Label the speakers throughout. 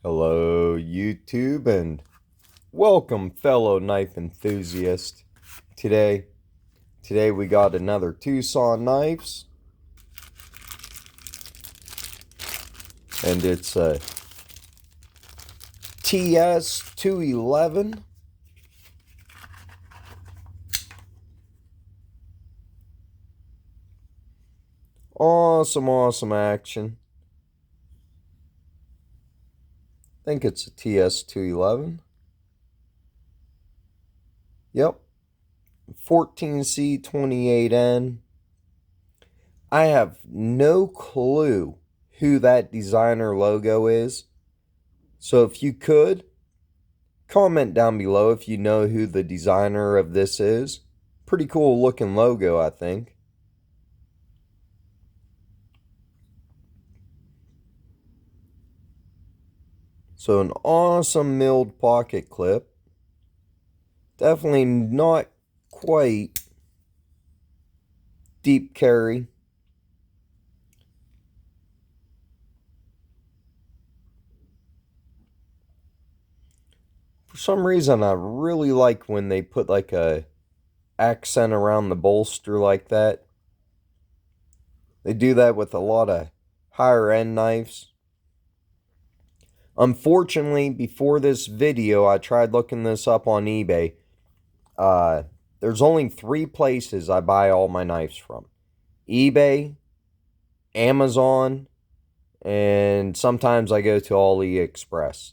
Speaker 1: Hello YouTube and welcome fellow knife enthusiasts. Today we got another Twosun knives, and it's a ts211. Awesome action. I think it's a ts211. Yep. 14C28N. I have no clue who that designer logo is. So if you could, comment down below if you know who the designer of this is. Pretty cool looking logo, I think. So an awesome milled pocket clip. Definitely not quite deep carry. For some reason, I really like when they put like a accent around the bolster like that. They do that with a lot of higher end knives. Unfortunately, before this video, I tried looking this up on eBay. There's only 3 places I buy all my knives from: eBay, Amazon, and sometimes I go to AliExpress.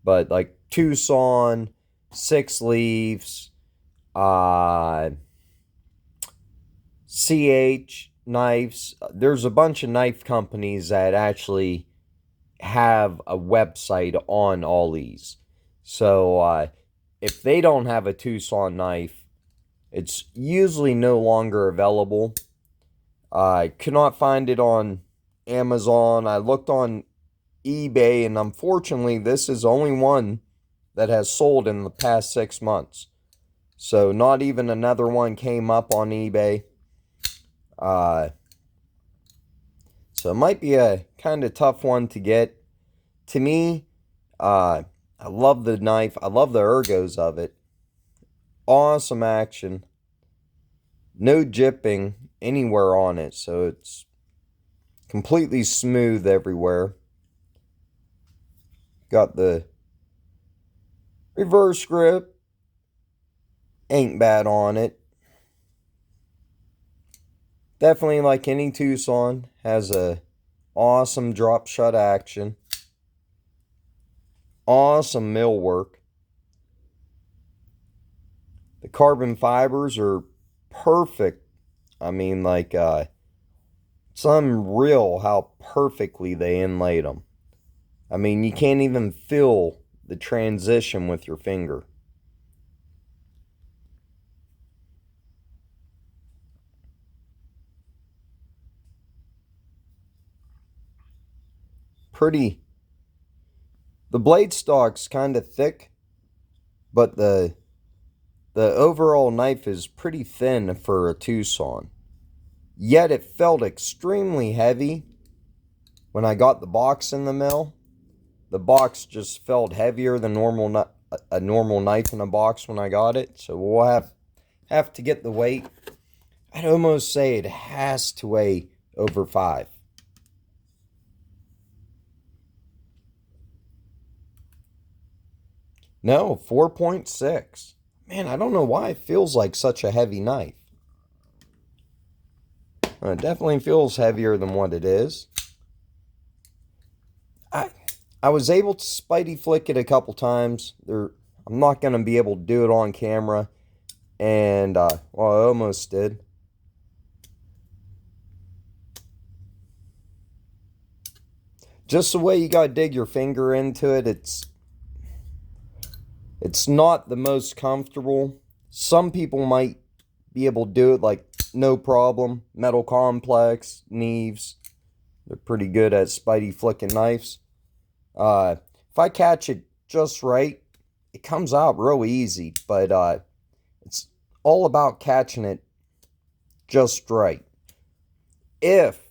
Speaker 1: But like Twosun, 6 Leaves, CH knives. There's a bunch of knife companies that actually have a website on all these. So if they don't have a Twosun knife, it's usually no longer available. I could not find it on Amazon. I looked on eBay, and unfortunately, this is the only one that has sold in the past 6 months. So not even another one came up on eBay. So it might be a kind of tough one to get. To me, I love the knife. I love the ergos of it. Awesome action. No jipping anywhere on it, so it's completely smooth everywhere. Got the reverse grip. Ain't bad on it. Definitely, like any Twosun, has a awesome drop shot action. Awesome mill work. The carbon fibers are perfect. I mean, like, it's unreal how perfectly they inlaid them. I mean, you can't even feel the transition with your finger. Pretty. The blade stock's kind of thick, but the overall knife is pretty thin for a Twosun. Yet it felt extremely heavy when I got the box in the mail. The box just felt heavier than a normal knife in a box when I got it. So we'll have to get the weight. I'd almost say it has to weigh over 5. No, 4.6. Man, I don't know why it feels like such a heavy knife. It definitely feels heavier than what it is. I was able to spidey flick it a couple times. I'm not going to be able to do it on camera. And, well, I almost did. Just the way you got to dig your finger into it, it's not the most comfortable. Some people might be able to do it, like, no problem. Metal Complex, Neves, they're pretty good at spidey flicking knives. If I catch it just right, it comes out real easy, but it's all about catching it just right. If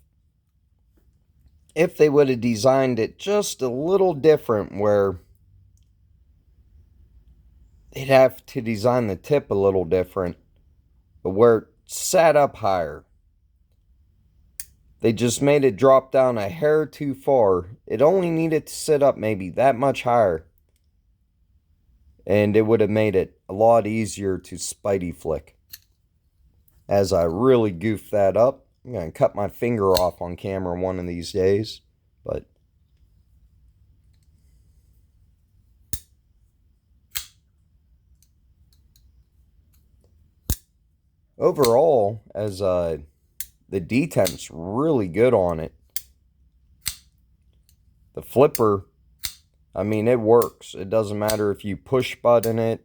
Speaker 1: if they would have designed it just a little different, where they'd have to design the tip a little different, but where it sat up higher. They just made it drop down a hair too far. It only needed to sit up maybe that much higher, and it would have made it a lot easier to spidey flick. As I really goofed that up, I'm going to cut my finger off on camera one of these days, but overall, as the detent's really good on it. The flipper, I mean, it works. It doesn't matter if you push button it,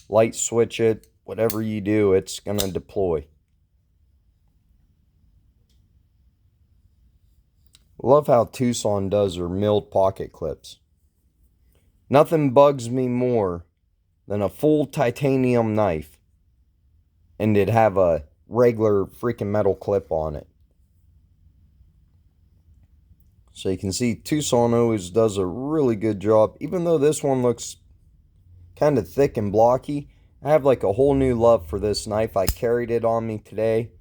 Speaker 1: light switch it, whatever you do, it's going to deploy. Love how Twosun does their milled pocket clips. Nothing bugs me more than a full titanium knife and it'd have a regular freaking metal clip on it. So you can see Twosun always does a really good job. Even though this one looks kind of thick and blocky, I have like a whole new love for this knife. I carried it on me today.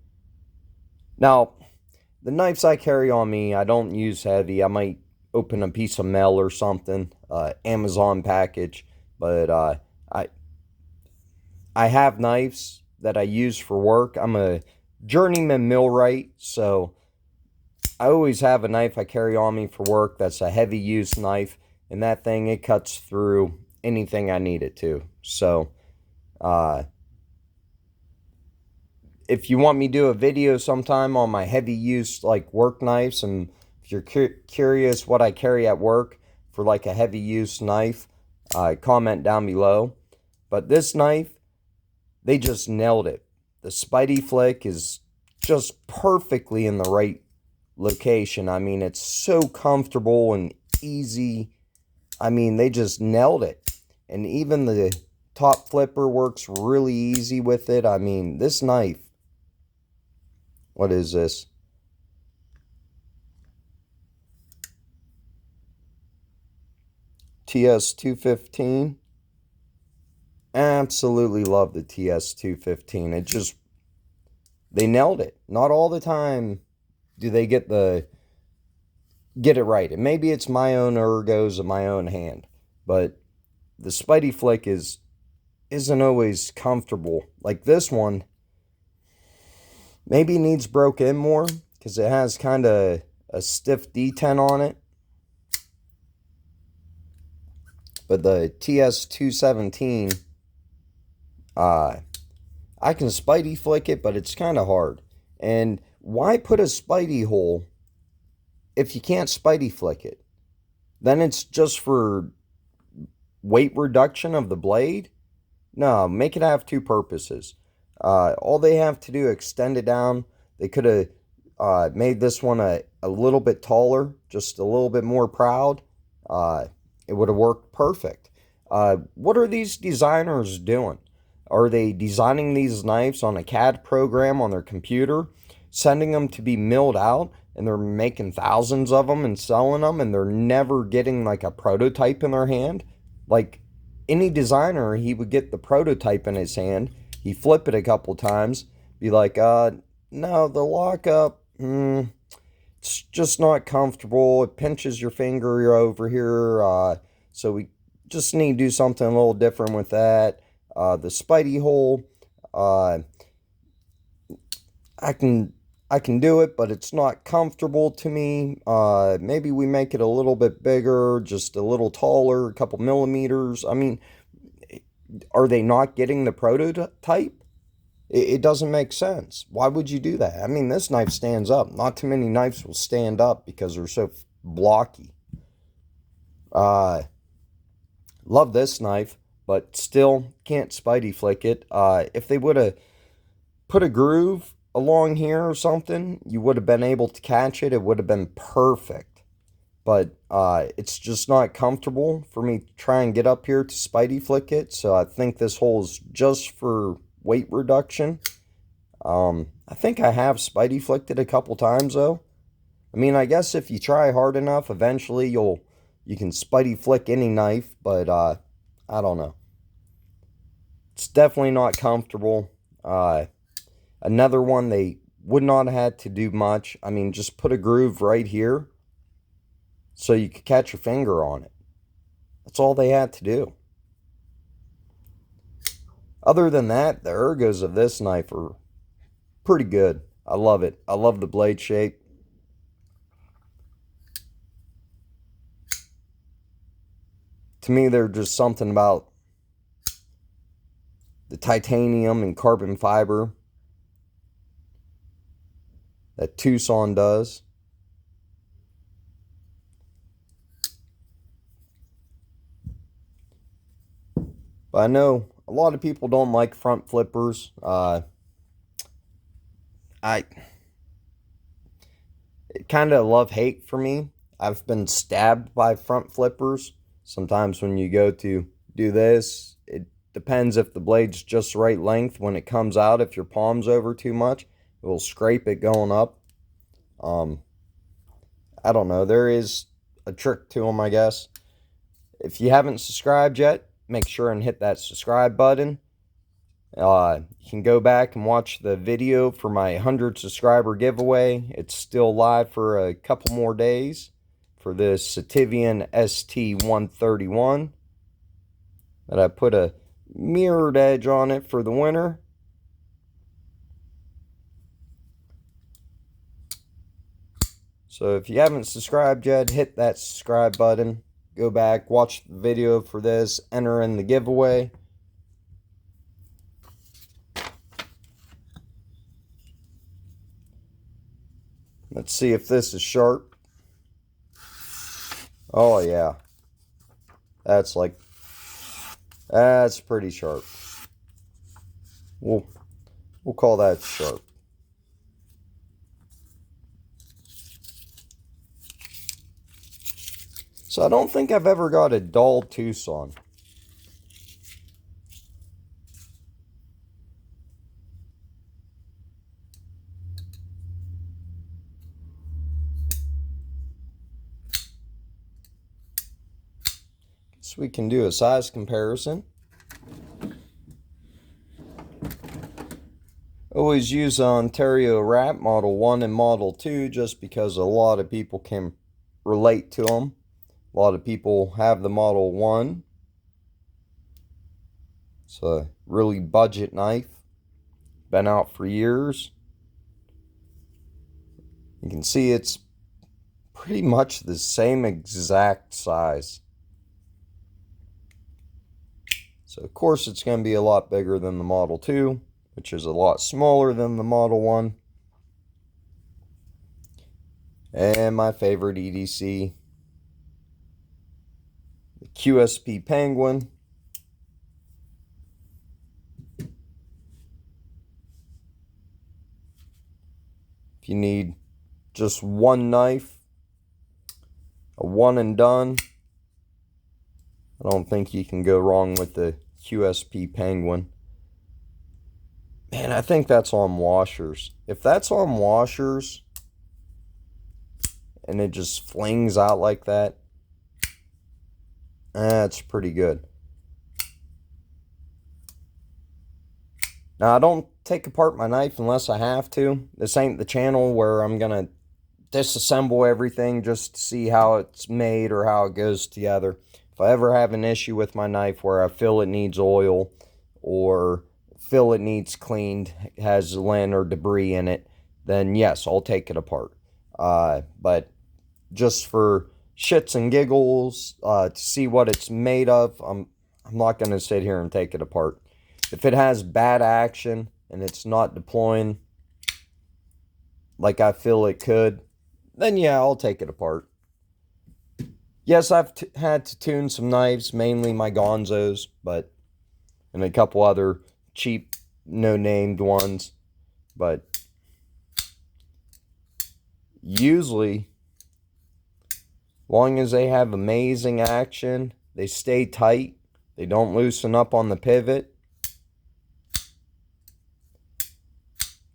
Speaker 1: Now, the knives I carry on me, I don't use heavy. I might open a piece of mail or something, Amazon package. But I have knives that I use for work. I'm a journeyman millwright, so I always have a knife I carry on me for work that's a heavy use knife, and that thing, it cuts through anything I need it to. So if you want me to do a video sometime on my heavy use like work knives, and if you're curious what I carry at work for like a heavy use knife, comment down below. But this knife, they just nailed it. The Spidey flick is just perfectly in the right location. I mean, it's so comfortable and easy. I mean, they just nailed it. And even the top flipper works really easy with it. I mean, this knife, what is this? ts211. Absolutely love the ts211. It just, they nailed it. Not all the time do they get it right. And maybe it's my own ergos of my own hand, but the Spidey flick isn't always comfortable. Like this one, maybe needs broke in more because it has kind of a stiff detent on it. But the ts217, I can Spidey flick it, but it's kind of hard. And why put a Spidey hole if you can't Spidey flick it? Then it's just for weight reduction of the blade? No, make it have two purposes. All they have to do, extend it down. They could have made this one a little bit taller, just a little bit more proud. It would have worked perfect. What are these designers doing? Are they designing these knives on a CAD program on their computer, sending them to be milled out, and they're making thousands of them and selling them, and they're never getting like a prototype in their hand? Like any designer, he would get the prototype in his hand, he'd flip it a couple times, be like, no, the lockup, it's just not comfortable. It pinches your finger over here, so we just need to do something a little different with that. The Spidey hole, I can do it, but it's not comfortable to me. Maybe we make it a little bit bigger, just a little taller, a couple millimeters. I mean, are they not getting the prototype? It doesn't make sense. Why would you do that? I mean, this knife stands up. Not too many knives will stand up because they're so blocky. Love this knife, but still can't Spidey flick it. If they would have put a groove along here or something, you would have been able to catch it. It would have been perfect. But it's just not comfortable for me to try and get up here to Spidey flick it. So I think this hole is just for weight reduction. I think I have Spidey flicked it a couple times though. I mean, I guess if you try hard enough, eventually you can spidey flick any knife, but I don't know. It's definitely not comfortable. Another one, they would not have had to do much. I mean, just put a groove right here so you could catch your finger on it. That's all they had to do. Other than that, the ergos of this knife are pretty good. I love it. I love the blade shape. To me, there's just something about the titanium and carbon fiber that Twosun does. But I know a lot of people don't like front flippers. Kind of love-hate for me. I've been stabbed by front flippers. Sometimes when you go to do this, it depends if the blade's just the right length. When it comes out, if your palm's over too much, it will scrape it going up. I don't know. There is a trick to them, I guess. If you haven't subscribed yet, make sure and hit that subscribe button. You can go back and watch the video for my 100 subscriber giveaway. It's still live for a couple more days for this Sativian st131. But I put a mirrored edge on it for the winner. So if you haven't subscribed yet, hit that subscribe button. Go back, watch the video for this, enter in the giveaway. Let's see if this is sharp. Oh yeah. That's pretty sharp. We'll call that sharp. So I don't think I've ever got a dull Twosun. So we can do a size comparison. Always use Ontario Wrap Model 1 and Model 2 just because a lot of people can relate to them. A lot of people have the Model 1. It's a really budget knife. Been out for years. You can see it's pretty much the same exact size. So of course it's going to be a lot bigger than the Model 2, which is a lot smaller than the Model 1. And my favorite EDC, the QSP Penguin. If you need just one knife, a one and done, I don't think you can go wrong with the QSP Penguin. Man, I think that's on washers. If that's on washers and it just flings out like that, that's pretty good. Now, I don't take apart my knife unless I have to. This ain't the channel where I'm going to disassemble everything just to see how it's made or how it goes together. If I ever have an issue with my knife where I feel it needs oil or feel it needs cleaned, has lint or debris in it, then yes, I'll take it apart. But just for shits and giggles, to see what it's made of, I'm not going to sit here and take it apart. If it has bad action and it's not deploying like I feel it could, then yeah, I'll take it apart. Yes, I've had to tune some knives, mainly my Gonzos, and a couple other cheap, no-named ones. But usually, long as they have amazing action, they stay tight, they don't loosen up on the pivot.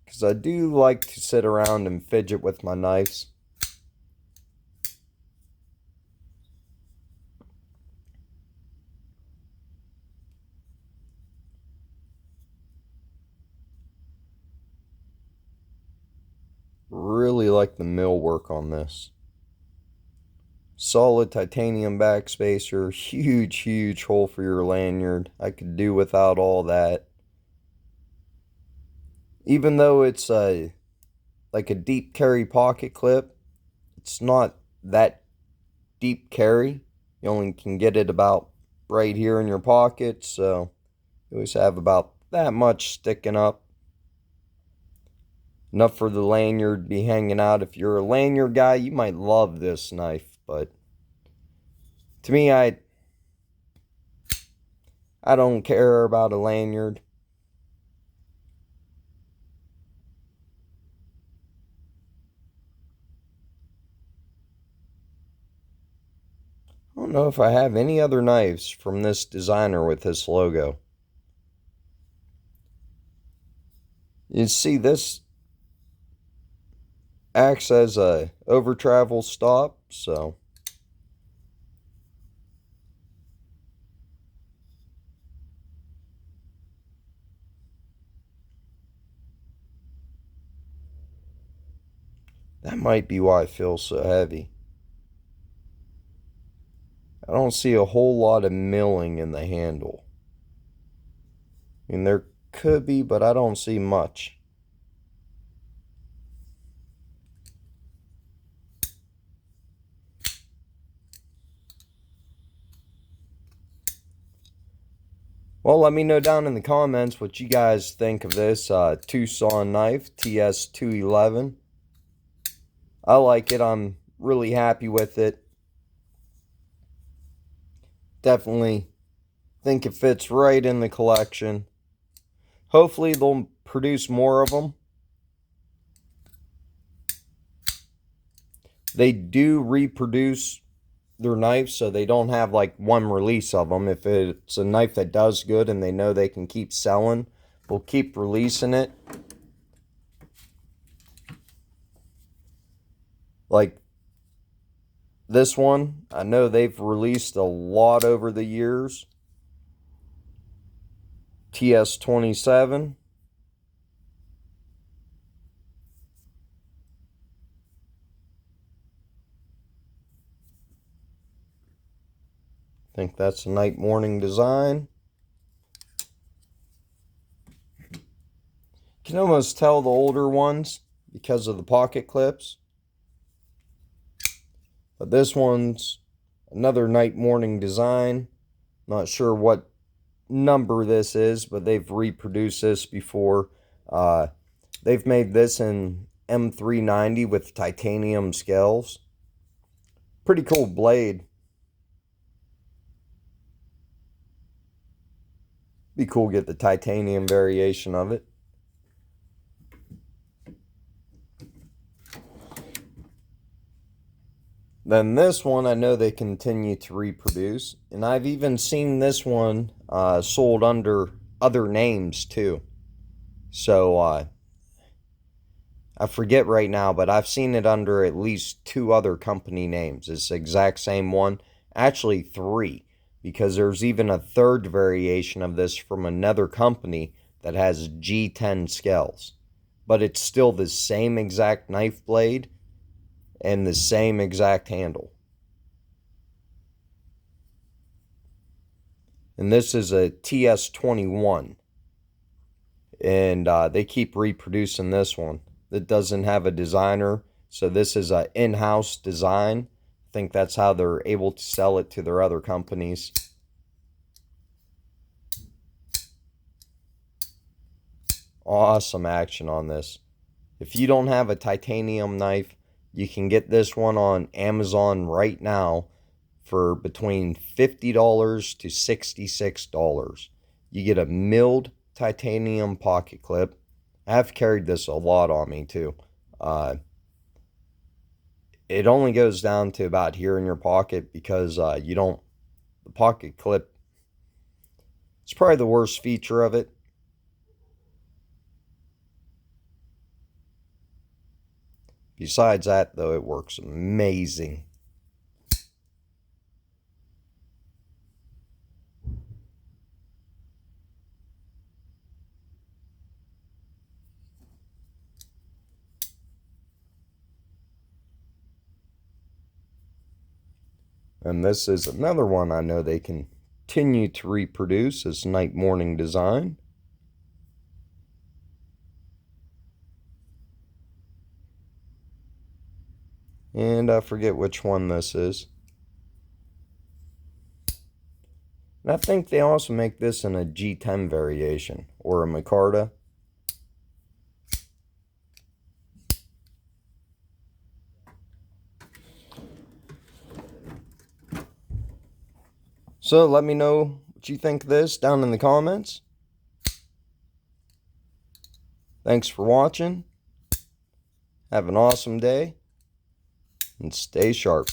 Speaker 1: Because I do like to sit around and fidget with my knives. like the millwork on this. Solid titanium backspacer, huge hole for your lanyard. I could do without all that. Even though it's like a deep carry pocket clip, it's not that deep carry. You only can get it about right here in your pocket, so you always have about that much sticking up. Enough for the lanyard to be hanging out. If you're a lanyard guy, you might love this knife, but to me, I don't care about a lanyard. I don't know if I have any other knives from this designer with this logo. You see, this acts as a over travel stop, so that might be why it feels so heavy. I don't see a whole lot of milling in the handle. I mean, there could be, but I don't see much. Well, let me know down in the comments what you guys think of this Twosun knife, ts211. I like it. I'm really happy with it. Definitely think it fits right in the collection. Hopefully they'll produce more of them. They do reproduce their knives, so they don't have like one release of them. If it's a knife that does good and they know they can keep selling, we'll keep releasing it. Like this one, I know they've released a lot over the years. ts211. I think that's a night morning design. You can almost tell the older ones because of the pocket clips. But this one's another night morning design. Not sure what number this is, but they've reproduced this before. They've made this in M390 with titanium scales. Pretty cool blade. Be cool to get the titanium variation of it. Then this one, I know they continue to reproduce. And I've even seen this one sold under other names too. So, I forget right now, but I've seen it under at least 2 other company names. It's the exact same one. Actually, 3. Because there's even a third variation of this from another company that has G10 scales. But it's still the same exact knife blade and the same exact handle. And this is a ts211. And they keep reproducing this one. That doesn't have a designer. So this is an in-house design. I think that's how they're able to sell it to their other companies. Awesome action on this. If you don't have a titanium knife, you can get this one on Amazon right now for between $50 to $66. You get a milled titanium pocket clip. I've carried this a lot on me too. It only goes down to about here in your pocket because you don't, the pocket clip, it's probably the worst feature of it. Besides that, though, it works amazing. And this is another one I know they continue to reproduce as night morning design. And I forget which one this is. And I think they also make this in a G10 variation or a micarta. So let me know what you think of this down in the comments. Thanks for watching. Have an awesome day and stay sharp.